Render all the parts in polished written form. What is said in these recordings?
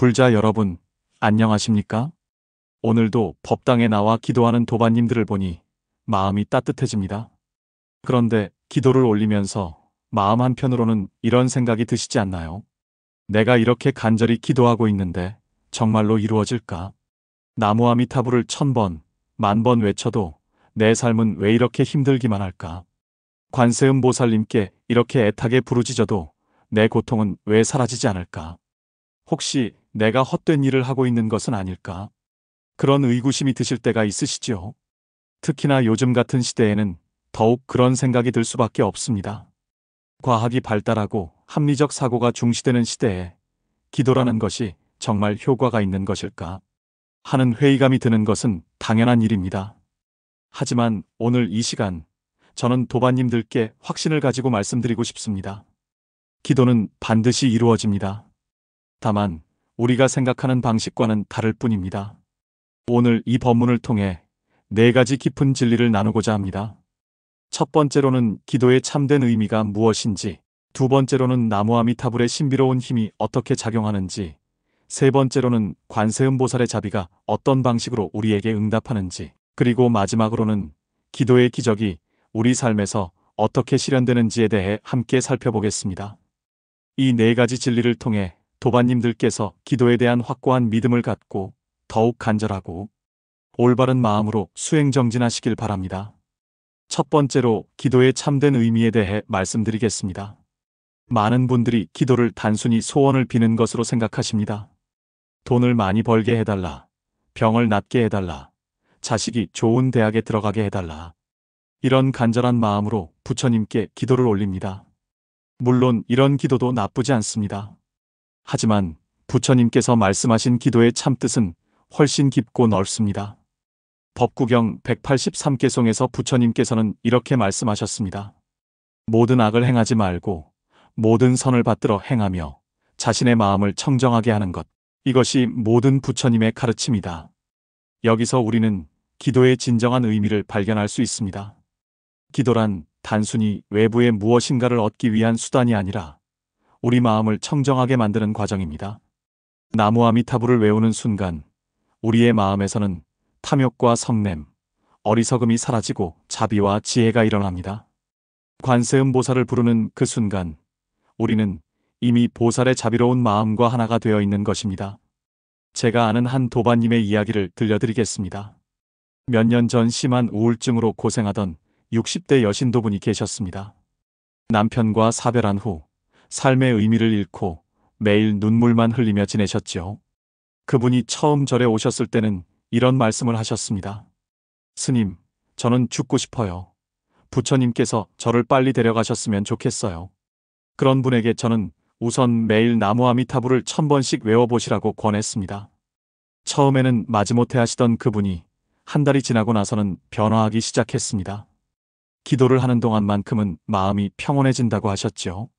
불자 여러분, 안녕하십니까? 오늘도 법당에 나와 기도하는 도반님들을 보니 마음이 따뜻해집니다. 그런데 기도를 올리면서 마음 한편으로는 이런 생각이 드시지 않나요? 내가 이렇게 간절히 기도하고 있는데 정말로 이루어질까? 나무 아미타불을 1000번, 10,000번 외쳐도 내 삶은 왜 이렇게 힘들기만 할까? 관세음 보살님께 이렇게 애타게 부르짖어도 내 고통은 왜 사라지지 않을까? 혹시 내가 헛된 일을 하고 있는 것은 아닐까? 그런 의구심이 드실 때가 있으시죠? 특히나 요즘 같은 시대에는 더욱 그런 생각이 들 수밖에 없습니다. 과학이 발달하고 합리적 사고가 중시되는 시대에 기도라는 것이 정말 효과가 있는 것일까? 하는 회의감이 드는 것은 당연한 일입니다. 하지만 오늘 이 시간, 저는 도반님들께 확신을 가지고 말씀드리고 싶습니다. 기도는 반드시 이루어집니다. 다만 우리가 생각하는 방식과는 다를 뿐입니다. 오늘 이 법문을 통해 4가지 깊은 진리를 나누고자 합니다. 첫 번째로는 기도의 참된 의미가 무엇인지, 두 번째로는 나무 아미타불의 신비로운 힘이 어떻게 작용하는지, 세 번째로는 관세음보살의 자비가 어떤 방식으로 우리에게 응답하는지, 그리고 마지막으로는 기도의 기적이 우리 삶에서 어떻게 실현되는지에 대해 함께 살펴보겠습니다. 이 4가지 진리를 통해 도반님들께서 기도에 대한 확고한 믿음을 갖고 더욱 간절하고 올바른 마음으로 수행정진하시길 바랍니다. 첫 번째로 기도의 참된 의미에 대해 말씀드리겠습니다. 많은 분들이 기도를 단순히 소원을 비는 것으로 생각하십니다. 돈을 많이 벌게 해달라, 병을 낫게 해달라, 자식이 좋은 대학에 들어가게 해달라. 이런 간절한 마음으로 부처님께 기도를 올립니다. 물론 이런 기도도 나쁘지 않습니다. 하지만 부처님께서 말씀하신 기도의 참뜻은 훨씬 깊고 넓습니다. 법구경 183개송에서 부처님께서는 이렇게 말씀하셨습니다. 모든 악을 행하지 말고 모든 선을 받들어 행하며 자신의 마음을 청정하게 하는 것. 이것이 모든 부처님의 가르침이다. 여기서 우리는 기도의 진정한 의미를 발견할 수 있습니다. 기도란 단순히 외부의 무엇인가를 얻기 위한 수단이 아니라 우리 마음을 청정하게 만드는 과정입니다. 나무 아미타불을 외우는 순간 우리의 마음에서는 탐욕과 성냄, 어리석음이 사라지고 자비와 지혜가 일어납니다. 관세음보살을 부르는 그 순간 우리는 이미 보살의 자비로운 마음과 하나가 되어 있는 것입니다. 제가 아는 한 도반님의 이야기를 들려드리겠습니다. 몇 년 전 심한 우울증으로 고생하던 60대 여신도분이 계셨습니다. 남편과 사별한 후 삶의 의미를 잃고 매일 눈물만 흘리며 지내셨죠. 그분이 처음 절에 오셨을 때는 이런 말씀을 하셨습니다. 스님, 저는 죽고 싶어요. 부처님께서 저를 빨리 데려가셨으면 좋겠어요. 그런 분에게 저는 우선 매일 나무 아미타불을 1000번씩 외워보시라고 권했습니다. 처음에는 마지못해 하시던 그분이 한 달이 지나고 나서는 변화하기 시작했습니다. 기도를 하는 동안만큼은 마음이 평온해진다고 하셨죠.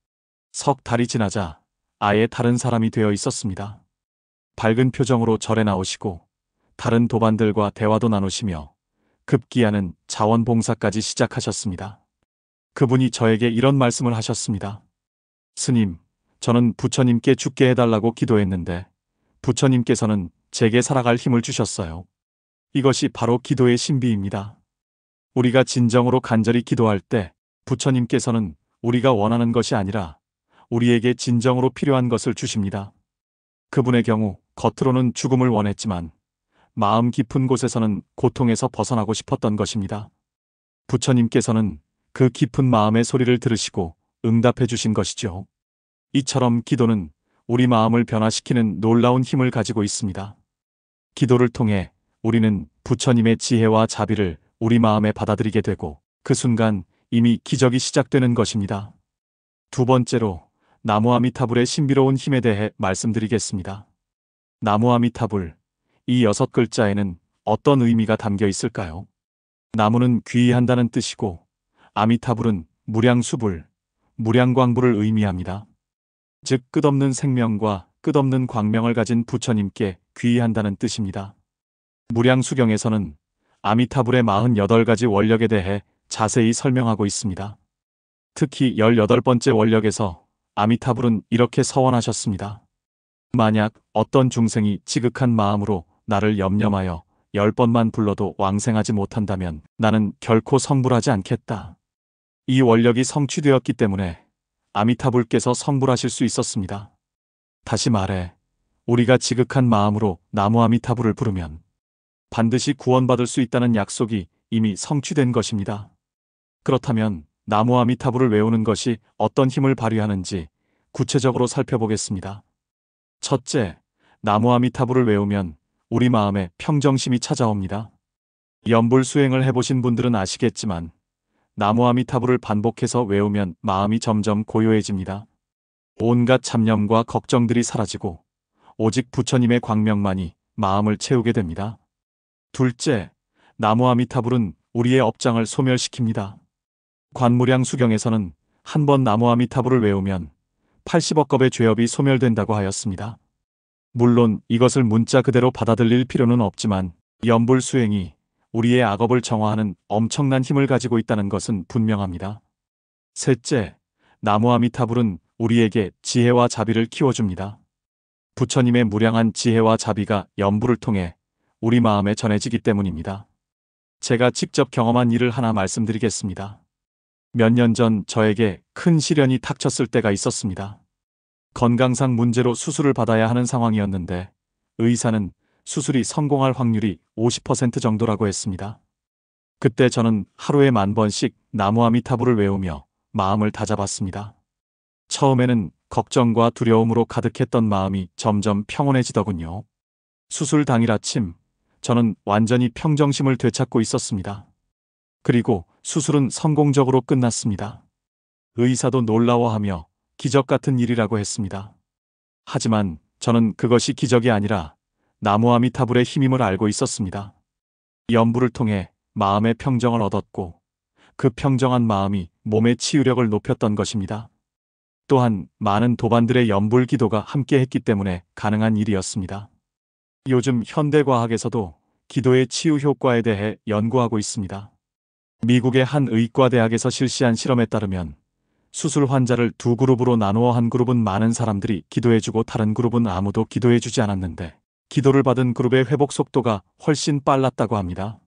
석 달이 지나자 아예 다른 사람이 되어 있었습니다. 밝은 표정으로 절에 나오시고 다른 도반들과 대화도 나누시며 급기야는 자원봉사까지 시작하셨습니다. 그분이 저에게 이런 말씀을 하셨습니다. 스님, 저는 부처님께 죽게 해달라고 기도했는데 부처님께서는 제게 살아갈 힘을 주셨어요. 이것이 바로 기도의 신비입니다. 우리가 진정으로 간절히 기도할 때 부처님께서는 우리가 원하는 것이 아니라 우리에게 진정으로 필요한 것을 주십니다. 그분의 경우 겉으로는 죽음을 원했지만 마음 깊은 곳에서는 고통에서 벗어나고 싶었던 것입니다. 부처님께서는 그 깊은 마음의 소리를 들으시고 응답해 주신 것이죠. 이처럼 기도는 우리 마음을 변화시키는 놀라운 힘을 가지고 있습니다. 기도를 통해 우리는 부처님의 지혜와 자비를 우리 마음에 받아들이게 되고 그 순간 이미 기적이 시작되는 것입니다. 두 번째로 나무 아미타불의 신비로운 힘에 대해 말씀드리겠습니다. 나무 아미타불, 이 6글자에는 어떤 의미가 담겨 있을까요? 나무는 귀의한다는 뜻이고 아미타불은 무량수불, 무량광불을 의미합니다. 즉 끝없는 생명과 끝없는 광명을 가진 부처님께 귀의한다는 뜻입니다. 무량수경에서는 아미타불의 48가지 원력에 대해 자세히 설명하고 있습니다. 특히 18번째 원력에서 아미타불은 이렇게 서원하셨습니다. 만약 어떤 중생이 지극한 마음으로 나를 염려하여 10번만 불러도 왕생하지 못한다면 나는 결코 성불하지 않겠다. 이 원력이 성취되었기 때문에 아미타불께서 성불하실 수 있었습니다. 다시 말해, 우리가 지극한 마음으로 나무 아미타불을 부르면 반드시 구원받을 수 있다는 약속이 이미 성취된 것입니다. 그렇다면 나무 아미타불을 외우는 것이 어떤 힘을 발휘하는지 구체적으로 살펴보겠습니다. 첫째, 나무 아미타불을 외우면 우리 마음에 평정심이 찾아옵니다. 염불 수행을 해보신 분들은 아시겠지만 나무 아미타불을 반복해서 외우면 마음이 점점 고요해집니다. 온갖 잡념과 걱정들이 사라지고 오직 부처님의 광명만이 마음을 채우게 됩니다. 둘째, 나무 아미타불은 우리의 업장을 소멸시킵니다. 관무량 수경에서는 한 번 나무 아미타불을 외우면 80억 겁의 죄업이 소멸된다고 하였습니다. 물론 이것을 문자 그대로 받아들일 필요는 없지만 염불 수행이 우리의 악업을 정화하는 엄청난 힘을 가지고 있다는 것은 분명합니다. 셋째, 나무 아미타불은 우리에게 지혜와 자비를 키워줍니다. 부처님의 무량한 지혜와 자비가 염불을 통해 우리 마음에 전해지기 때문입니다. 제가 직접 경험한 일을 하나 말씀드리겠습니다. 몇 년 전 저에게 큰 시련이 닥쳤을 때가 있었습니다. 건강상 문제로 수술을 받아야 하는 상황이었는데 의사는 수술이 성공할 확률이 50% 정도라고 했습니다. 그때 저는 하루에 10,000번씩 나무 아미타불을 외우며 마음을 다잡았습니다. 처음에는 걱정과 두려움으로 가득했던 마음이 점점 평온해지더군요. 수술 당일 아침, 저는 완전히 평정심을 되찾고 있었습니다. 그리고 수술은 성공적으로 끝났습니다. 의사도 놀라워하며 기적 같은 일이라고 했습니다. 하지만 저는 그것이 기적이 아니라 나무 아미타불의 힘임을 알고 있었습니다. 염불을 통해 마음의 평정을 얻었고 그 평정한 마음이 몸의 치유력을 높였던 것입니다. 또한 많은 도반들의 염불 기도가 함께했기 때문에 가능한 일이었습니다. 요즘 현대과학에서도 기도의 치유 효과에 대해 연구하고 있습니다. 미국의 한 의과대학에서 실시한 실험에 따르면 수술 환자를 두 그룹으로 나누어 한 그룹은 많은 사람들이 기도해주고 다른 그룹은 아무도 기도해주지 않았는데 기도를 받은 그룹의 회복 속도가 훨씬 빨랐다고 합니다.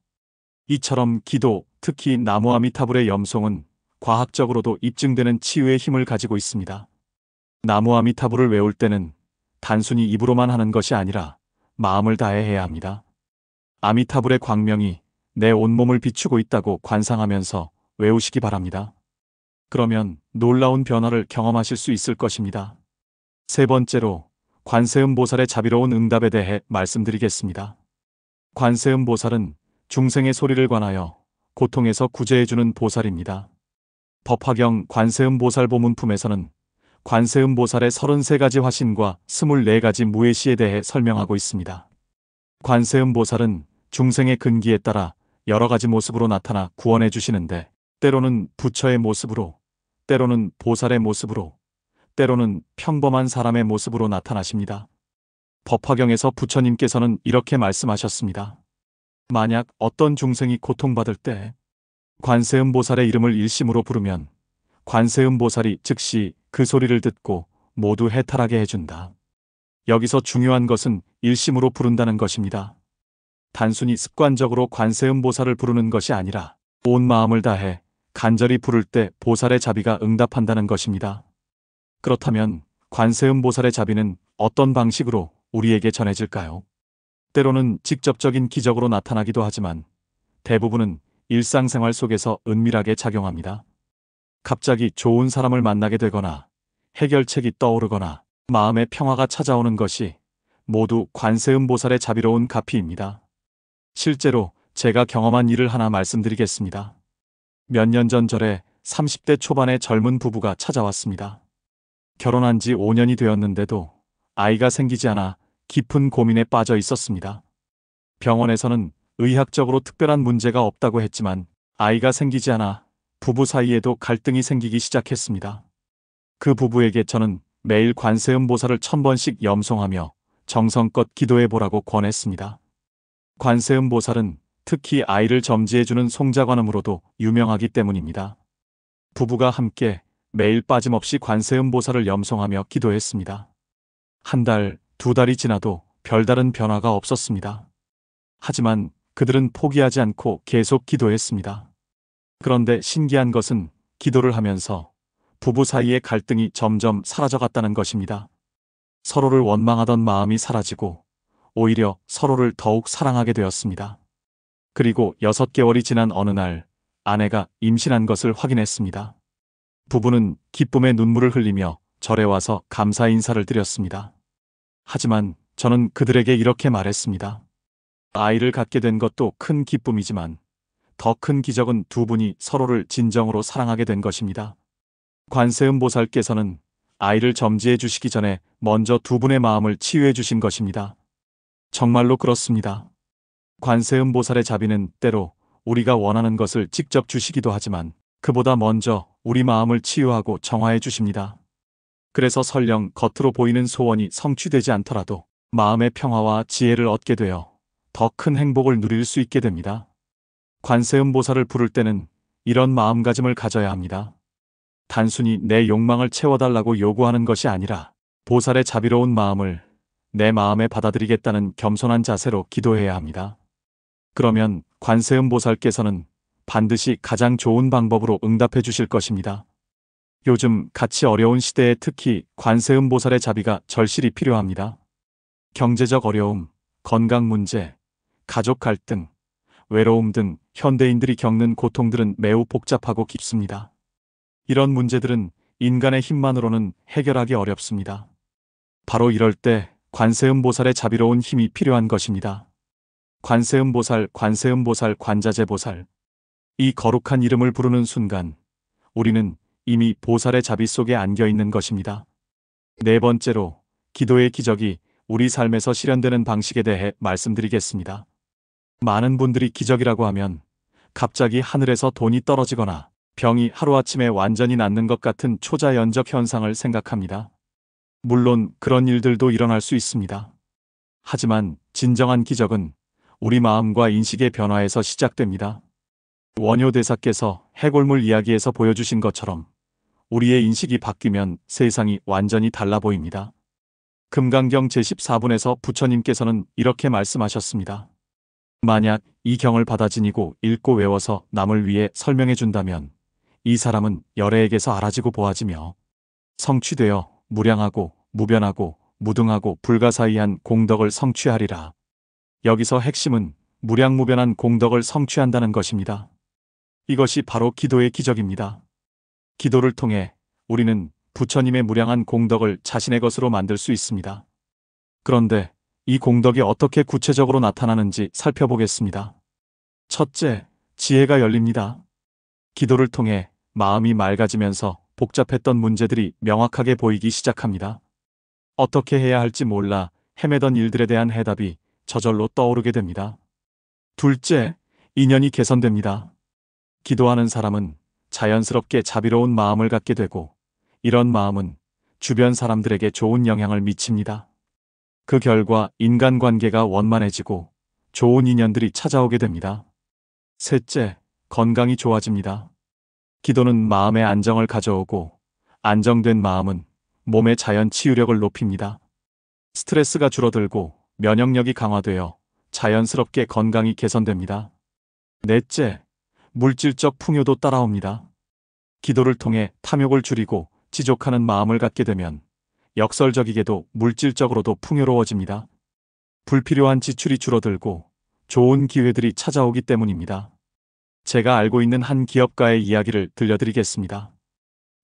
이처럼 기도, 특히 나무 아미타불의 염송은 과학적으로도 입증되는 치유의 힘을 가지고 있습니다. 나무 아미타불을 외울 때는 단순히 입으로만 하는 것이 아니라 마음을 다해 해야 합니다. 아미타불의 광명이 내 온몸을 비추고 있다고 관상하면서 외우시기 바랍니다. 그러면 놀라운 변화를 경험하실 수 있을 것입니다. 세 번째로 관세음보살의 자비로운 응답에 대해 말씀드리겠습니다. 관세음보살은 중생의 소리를 관하여 고통에서 구제해주는 보살입니다. 법화경 관세음보살 보문품에서는 관세음보살의 33가지 화신과 24가지 무예시에 대해 설명하고 있습니다. 관세음보살은 중생의 근기에 따라 여러 가지 모습으로 나타나 구원해 주시는데 때로는 부처의 모습으로, 때로는 보살의 모습으로, 때로는 평범한 사람의 모습으로 나타나십니다. 법화경에서 부처님께서는 이렇게 말씀하셨습니다. 만약 어떤 중생이 고통받을 때 관세음보살의 이름을 일심으로 부르면 관세음보살이 즉시 그 소리를 듣고 모두 해탈하게 해준다. 여기서 중요한 것은 일심으로 부른다는 것입니다. 단순히 습관적으로 관세음보살을 부르는 것이 아니라 온 마음을 다해 간절히 부를 때 보살의 자비가 응답한다는 것입니다. 그렇다면 관세음보살의 자비는 어떤 방식으로 우리에게 전해질까요? 때로는 직접적인 기적으로 나타나기도 하지만 대부분은 일상생활 속에서 은밀하게 작용합니다. 갑자기 좋은 사람을 만나게 되거나 해결책이 떠오르거나 마음의 평화가 찾아오는 것이 모두 관세음보살의 자비로운 가피입니다. 실제로 제가 경험한 일을 하나 말씀드리겠습니다. 몇 년 전 절에 30대 초반의 젊은 부부가 찾아왔습니다. 결혼한 지 5년이 되었는데도 아이가 생기지 않아 깊은 고민에 빠져 있었습니다. 병원에서는 의학적으로 특별한 문제가 없다고 했지만 아이가 생기지 않아 부부 사이에도 갈등이 생기기 시작했습니다. 그 부부에게 저는 매일 관세음보살을 1000번씩 염송하며 정성껏 기도해보라고 권했습니다. 관세음보살은 특히 아이를 점지해주는 송자관음으로도 유명하기 때문입니다. 부부가 함께 매일 빠짐없이 관세음보살을 염송하며 기도했습니다. 한 달, 2달이 지나도 별다른 변화가 없었습니다. 하지만 그들은 포기하지 않고 계속 기도했습니다. 그런데 신기한 것은 기도를 하면서 부부 사이의 갈등이 점점 사라져갔다는 것입니다. 서로를 원망하던 마음이 사라지고 오히려 서로를 더욱 사랑하게 되었습니다. 그리고 6개월이 지난 어느 날 아내가 임신한 것을 확인했습니다. 부부는 기쁨의 눈물을 흘리며 절에 와서 감사 인사를 드렸습니다. 하지만 저는 그들에게 이렇게 말했습니다. 아이를 갖게 된 것도 큰 기쁨이지만 더 큰 기적은 두 분이 서로를 진정으로 사랑하게 된 것입니다. 관세음보살께서는 아이를 점지해 주시기 전에 먼저 두 분의 마음을 치유해 주신 것입니다. 정말로 그렇습니다. 관세음보살의 자비는 때로 우리가 원하는 것을 직접 주시기도 하지만 그보다 먼저 우리 마음을 치유하고 정화해 주십니다. 그래서 설령 겉으로 보이는 소원이 성취되지 않더라도 마음의 평화와 지혜를 얻게 되어 더 큰 행복을 누릴 수 있게 됩니다. 관세음보살을 부를 때는 이런 마음가짐을 가져야 합니다. 단순히 내 욕망을 채워달라고 요구하는 것이 아니라 보살의 자비로운 마음을 내 마음에 받아들이겠다는 겸손한 자세로 기도해야 합니다. 그러면 관세음보살께서는 반드시 가장 좋은 방법으로 응답해 주실 것입니다. 요즘 같이 어려운 시대에 특히 관세음보살의 자비가 절실히 필요합니다. 경제적 어려움, 건강 문제, 가족 갈등, 외로움 등 현대인들이 겪는 고통들은 매우 복잡하고 깊습니다. 이런 문제들은 인간의 힘만으로는 해결하기 어렵습니다. 바로 이럴 때 관세음보살의 자비로운 힘이 필요한 것입니다. 관세음보살, 관세음보살, 관자재보살. 이 거룩한 이름을 부르는 순간 우리는 이미 보살의 자비 속에 안겨 있는 것입니다. 네 번째로 기도의 기적이 우리 삶에서 실현되는 방식에 대해 말씀드리겠습니다. 많은 분들이 기적이라고 하면 갑자기 하늘에서 돈이 떨어지거나 병이 하루아침에 완전히 낫는 것 같은 초자연적 현상을 생각합니다. 물론 그런 일들도 일어날 수 있습니다. 하지만 진정한 기적은 우리 마음과 인식의 변화에서 시작됩니다. 원효대사께서 해골물 이야기에서 보여주신 것처럼 우리의 인식이 바뀌면 세상이 완전히 달라 보입니다. 금강경 제14분에서 부처님께서는 이렇게 말씀하셨습니다. 만약 이 경을 받아 지니고 읽고 외워서 남을 위해 설명해 준다면 이 사람은 열애에게서 알아지고 보아지며 성취되어 무량하고 무변하고 무등하고 불가사의한 공덕을 성취하리라. 여기서 핵심은 무량무변한 공덕을 성취한다는 것입니다. 이것이 바로 기도의 기적입니다. 기도를 통해 우리는 부처님의 무량한 공덕을 자신의 것으로 만들 수 있습니다. 그런데 이 공덕이 어떻게 구체적으로 나타나는지 살펴보겠습니다. 첫째, 지혜가 열립니다. 기도를 통해 마음이 맑아지면서 복잡했던 문제들이 명확하게 보이기 시작합니다. 어떻게 해야 할지 몰라 헤매던 일들에 대한 해답이 저절로 떠오르게 됩니다. 둘째, 인연이 개선됩니다. 기도하는 사람은 자연스럽게 자비로운 마음을 갖게 되고 이런 마음은 주변 사람들에게 좋은 영향을 미칩니다. 그 결과 인간관계가 원만해지고 좋은 인연들이 찾아오게 됩니다. 셋째, 건강이 좋아집니다. 기도는 마음의 안정을 가져오고 안정된 마음은 몸의 자연 치유력을 높입니다. 스트레스가 줄어들고 면역력이 강화되어 자연스럽게 건강이 개선됩니다. 넷째, 물질적 풍요도 따라옵니다. 기도를 통해 탐욕을 줄이고 지족하는 마음을 갖게 되면 역설적이게도 물질적으로도 풍요로워집니다. 불필요한 지출이 줄어들고 좋은 기회들이 찾아오기 때문입니다. 제가 알고 있는 한 기업가의 이야기를 들려드리겠습니다.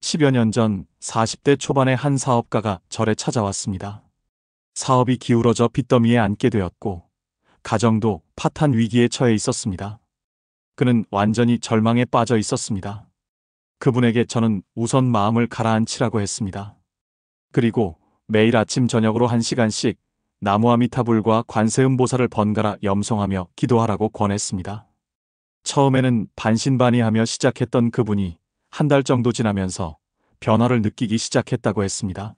10여 년 전 40대 초반의 한 사업가가 절에 찾아왔습니다. 사업이 기울어져 빚더미에 앉게 되었고 가정도 파탄 위기에 처해 있었습니다. 그는 완전히 절망에 빠져 있었습니다. 그분에게 저는 우선 마음을 가라앉히라고 했습니다. 그리고 매일 아침 저녁으로 1시간씩 나무아미타불과 관세음보살을 번갈아 염송하며 기도하라고 권했습니다. 처음에는 반신반의하며 시작했던 그분이 한 달 정도 지나면서 변화를 느끼기 시작했다고 했습니다.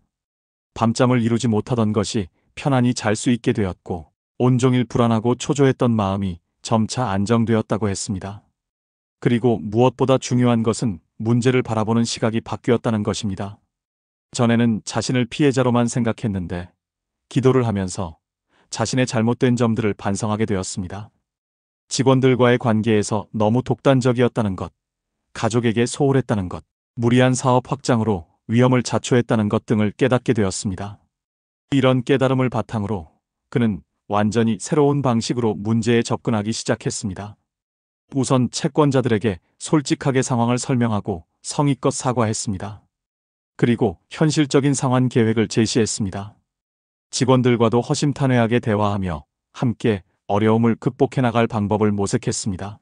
밤잠을 이루지 못하던 것이 편안히 잘 수 있게 되었고 온종일 불안하고 초조했던 마음이 점차 안정되었다고 했습니다. 그리고 무엇보다 중요한 것은 문제를 바라보는 시각이 바뀌었다는 것입니다. 전에는 자신을 피해자로만 생각했는데 기도를 하면서 자신의 잘못된 점들을 반성하게 되었습니다. 직원들과의 관계에서 너무 독단적이었다는 것, 가족에게 소홀했다는 것, 무리한 사업 확장으로 위험을 자초했다는 것 등을 깨닫게 되었습니다. 이런 깨달음을 바탕으로 그는 완전히 새로운 방식으로 문제에 접근하기 시작했습니다. 우선 채권자들에게 솔직하게 상황을 설명하고 성의껏 사과했습니다. 그리고 현실적인 상환 계획을 제시했습니다. 직원들과도 허심탄회하게 대화하며 함께 어려움을 극복해 나갈 방법을 모색했습니다.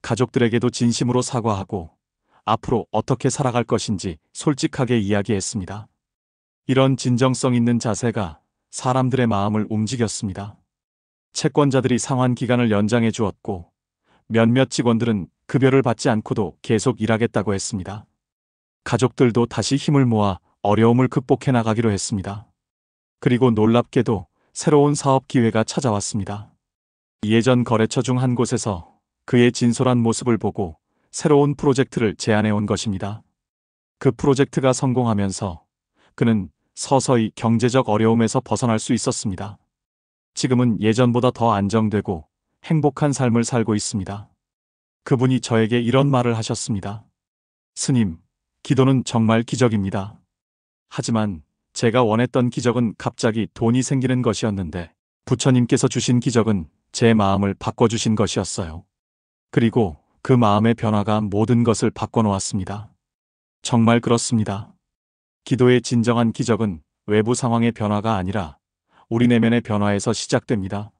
가족들에게도 진심으로 사과하고 앞으로 어떻게 살아갈 것인지 솔직하게 이야기했습니다. 이런 진정성 있는 자세가 사람들의 마음을 움직였습니다. 채권자들이 상환 기간을 연장해 주었고 몇몇 직원들은 급여를 받지 않고도 계속 일하겠다고 했습니다. 가족들도 다시 힘을 모아 어려움을 극복해 나가기로 했습니다. 그리고 놀랍게도 새로운 사업 기회가 찾아왔습니다. 예전 거래처 중 한 곳에서 그의 진솔한 모습을 보고 새로운 프로젝트를 제안해 온 것입니다. 그 프로젝트가 성공하면서 그는 서서히 경제적 어려움에서 벗어날 수 있었습니다. 지금은 예전보다 더 안정되고 행복한 삶을 살고 있습니다. 그분이 저에게 이런 말을 하셨습니다. 스님, 기도는 정말 기적입니다. 하지만 제가 원했던 기적은 갑자기 돈이 생기는 것이었는데 부처님께서 주신 기적은 제 마음을 바꿔주신 것이었어요. 그리고 그 마음의 변화가 모든 것을 바꿔놓았습니다. 정말 그렇습니다. 기도의 진정한 기적은 외부 상황의 변화가 아니라 우리 내면의 변화에서 시작됩니다.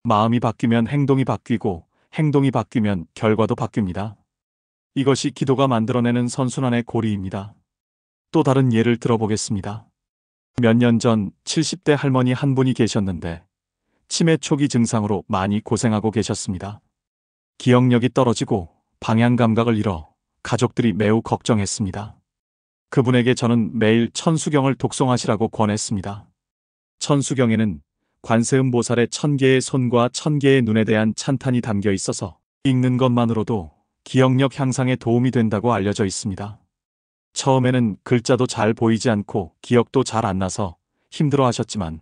마음이 바뀌면 행동이 바뀌고 행동이 바뀌면 결과도 바뀝니다. 이것이 기도가 만들어내는 선순환의 고리입니다. 또 다른 예를 들어보겠습니다. 몇 년 전 70대 할머니 한 분이 계셨는데 치매 초기 증상으로 많이 고생하고 계셨습니다. 기억력이 떨어지고 방향 감각을 잃어 가족들이 매우 걱정했습니다. 그분에게 저는 매일 천수경을 독송하시라고 권했습니다. 천수경에는 관세음보살의 1000개의 손과 1000개의 눈에 대한 찬탄이 담겨 있어서 읽는 것만으로도 기억력 향상에 도움이 된다고 알려져 있습니다. 처음에는 글자도 잘 보이지 않고 기억도 잘 안 나서 힘들어 하셨지만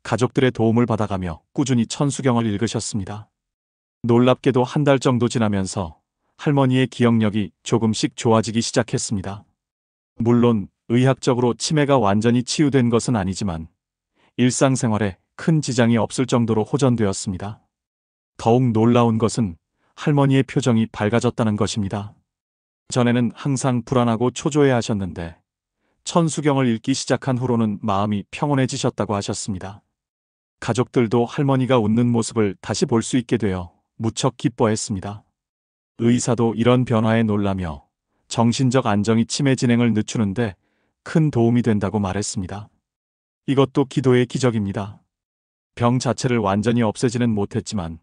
가족들의 도움을 받아가며 꾸준히 천수경을 읽으셨습니다. 놀랍게도 한 달 정도 지나면서 할머니의 기억력이 조금씩 좋아지기 시작했습니다. 물론 의학적으로 치매가 완전히 치유된 것은 아니지만 일상생활에 큰 지장이 없을 정도로 호전되었습니다. 더욱 놀라운 것은 할머니의 표정이 밝아졌다는 것입니다. 전에는 항상 불안하고 초조해 하셨는데 천수경을 읽기 시작한 후로는 마음이 평온해지셨다고 하셨습니다. 가족들도 할머니가 웃는 모습을 다시 볼 수 있게 되어 무척 기뻐했습니다. 의사도 이런 변화에 놀라며 정신적 안정이 치매 진행을 늦추는데 큰 도움이 된다고 말했습니다. 이것도 기도의 기적입니다. 병 자체를 완전히 없애지는 못했지만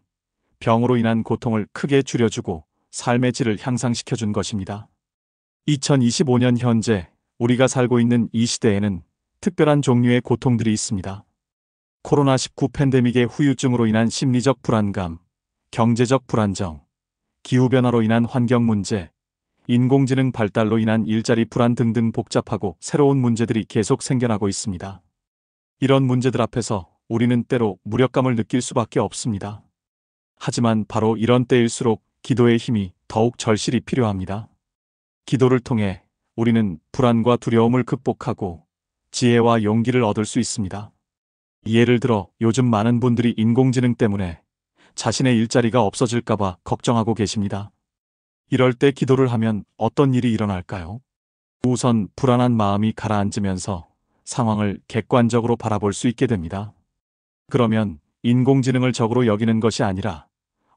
병으로 인한 고통을 크게 줄여주고 삶의 질을 향상시켜준 것입니다. 2025년 현재 우리가 살고 있는 이 시대에는 특별한 종류의 고통들이 있습니다. 코로나19 팬데믹의 후유증으로 인한 심리적 불안감, 경제적 불안정, 기후변화로 인한 환경 문제, 인공지능 발달로 인한 일자리 불안 등등 복잡하고 새로운 문제들이 계속 생겨나고 있습니다. 이런 문제들 앞에서 우리는 때로 무력감을 느낄 수밖에 없습니다. 하지만 바로 이런 때일수록 기도의 힘이 더욱 절실히 필요합니다. 기도를 통해 우리는 불안과 두려움을 극복하고 지혜와 용기를 얻을 수 있습니다. 예를 들어 요즘 많은 분들이 인공지능 때문에 자신의 일자리가 없어질까봐 걱정하고 계십니다. 이럴 때 기도를 하면 어떤 일이 일어날까요? 우선 불안한 마음이 가라앉으면서 상황을 객관적으로 바라볼 수 있게 됩니다. 그러면 인공지능을 적으로 여기는 것이 아니라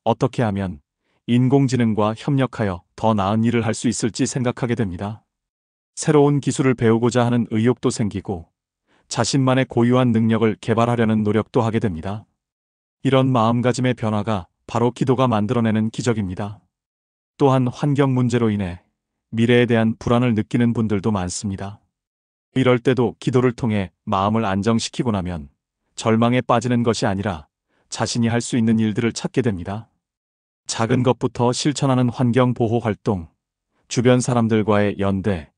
어떻게 하면 인공지능과 협력하여 더 나은 일을 할 수 있을지 생각하게 됩니다. 새로운 기술을 배우고자 하는 의욕도 생기고 자신만의 고유한 능력을 개발하려는 노력도 하게 됩니다. 이런 마음가짐의 변화가 바로 기도가 만들어내는 기적입니다. 또한 환경 문제로 인해 미래에 대한 불안을 느끼는 분들도 많습니다. 이럴 때도 기도를 통해 마음을 안정시키고 나면 절망에 빠지는 것이 아니라 자신이 할 수 있는 일들을 찾게 됩니다. 작은 것부터 실천하는 환경 보호 활동, 주변 사람들과의 연대,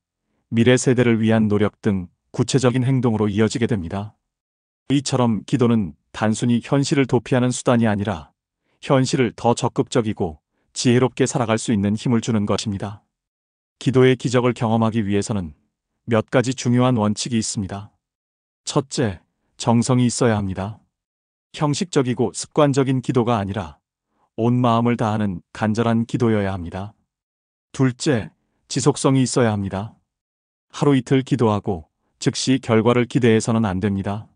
미래 세대를 위한 노력 등 구체적인 행동으로 이어지게 됩니다. 이처럼 기도는 단순히 현실을 도피하는 수단이 아니라 현실을 더 적극적이고 지혜롭게 살아갈 수 있는 힘을 주는 것입니다. 기도의 기적을 경험하기 위해서는 몇 가지 중요한 원칙이 있습니다. 첫째, 정성이 있어야 합니다. 형식적이고 습관적인 기도가 아니라 온 마음을 다하는 간절한 기도여야 합니다. 둘째, 지속성이 있어야 합니다. 하루 이틀 기도하고 즉시 결과를 기대해서는 안 됩니다.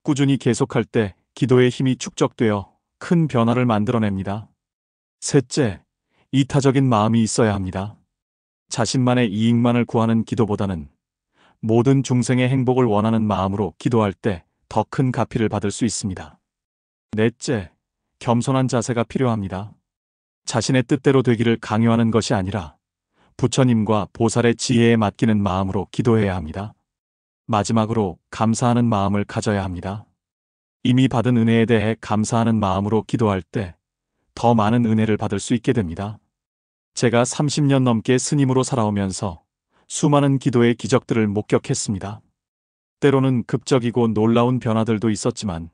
꾸준히 계속할 때 기도의 힘이 축적되어 큰 변화를 만들어냅니다. 셋째, 이타적인 마음이 있어야 합니다. 자신만의 이익만을 구하는 기도보다는 모든 중생의 행복을 원하는 마음으로 기도할 때 더 큰 가피를 받을 수 있습니다. 넷째, 겸손한 자세가 필요합니다. 자신의 뜻대로 되기를 강요하는 것이 아니라 부처님과 보살의 지혜에 맡기는 마음으로 기도해야 합니다. 마지막으로 감사하는 마음을 가져야 합니다. 이미 받은 은혜에 대해 감사하는 마음으로 기도할 때 더 많은 은혜를 받을 수 있게 됩니다. 제가 30년 넘게 스님으로 살아오면서 수많은 기도의 기적들을 목격했습니다. 때로는 극적이고 놀라운 변화들도 있었지만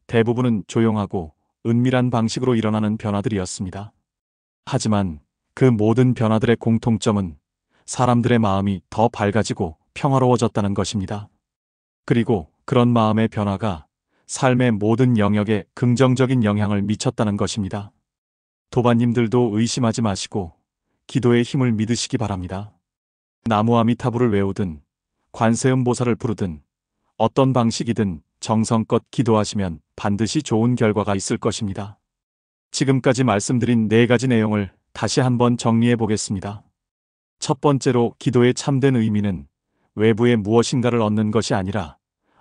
대부분은 조용하고 은밀한 방식으로 일어나는 변화들이었습니다. 하지만 그 모든 변화들의 공통점은 사람들의 마음이 더 밝아지고 평화로워졌다는 것입니다. 그리고 그런 마음의 변화가 삶의 모든 영역에 긍정적인 영향을 미쳤다는 것입니다. 도반님들도 의심하지 마시고 기도의 힘을 믿으시기 바랍니다. 나무 아미타불을 외우든 관세음 보살을 부르든 어떤 방식이든 정성껏 기도하시면 반드시 좋은 결과가 있을 것입니다. 지금까지 말씀드린 4가지 내용을 다시 한번 정리해 보겠습니다. 첫 번째로 기도의 참된 의미는 외부의 무엇인가를 얻는 것이 아니라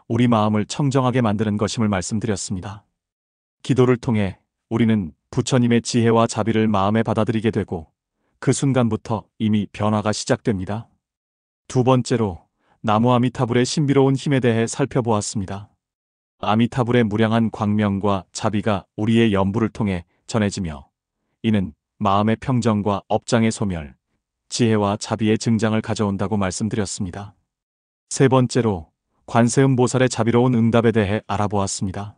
우리 마음을 청정하게 만드는 것임을 말씀드렸습니다. 기도를 통해 우리는 부처님의 지혜와 자비를 마음에 받아들이게 되고 그 순간부터 이미 변화가 시작됩니다. 두 번째로 나무 아미타불의 신비로운 힘에 대해 살펴보았습니다. 아미타불의 무량한 광명과 자비가 우리의 연부를 통해 전해지며 이는 마음의 평정과 업장의 소멸, 지혜와 자비의 증장을 가져온다고 말씀드렸습니다. 세 번째로 관세음 보살의 자비로운 응답에 대해 알아보았습니다.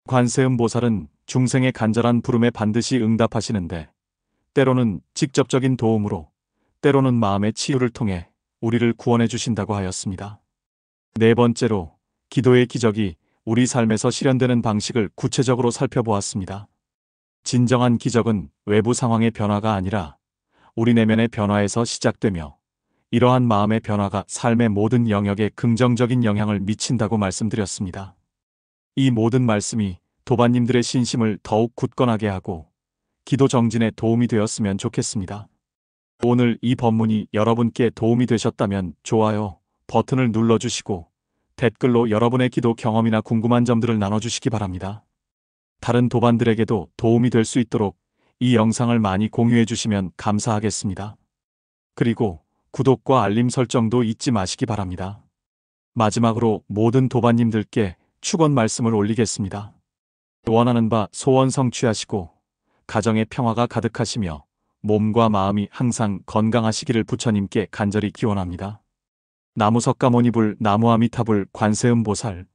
관세음 보살은 중생의 간절한 부름에 반드시 응답하시는데 때로는 직접적인 도움으로, 때로는 마음의 치유를 통해 우리를 구원해 주신다고 하였습니다. 네 번째로 기도의 기적이 우리 삶에서 실현되는 방식을 구체적으로 살펴보았습니다. 진정한 기적은 외부 상황의 변화가 아니라 우리 내면의 변화에서 시작되며 이러한 마음의 변화가 삶의 모든 영역에 긍정적인 영향을 미친다고 말씀드렸습니다. 이 모든 말씀이 도반님들의 신심을 더욱 굳건하게 하고 기도 정진에 도움이 되었으면 좋겠습니다. 오늘 이 법문이 여러분께 도움이 되셨다면 좋아요 버튼을 눌러주시고 댓글로 여러분의 기도 경험이나 궁금한 점들을 나눠주시기 바랍니다. 다른 도반들에게도 도움이 될 수 있도록 이 영상을 많이 공유해 주시면 감사하겠습니다. 그리고 구독과 알림 설정도 잊지 마시기 바랍니다. 마지막으로 모든 도반님들께 축원 말씀을 올리겠습니다. 원하는 바 소원 성취하시고 가정의 평화가 가득하시며 몸과 마음이 항상 건강하시기를 부처님께 간절히 기원합니다. 나무석가모니불 나무아미타불 관세음보살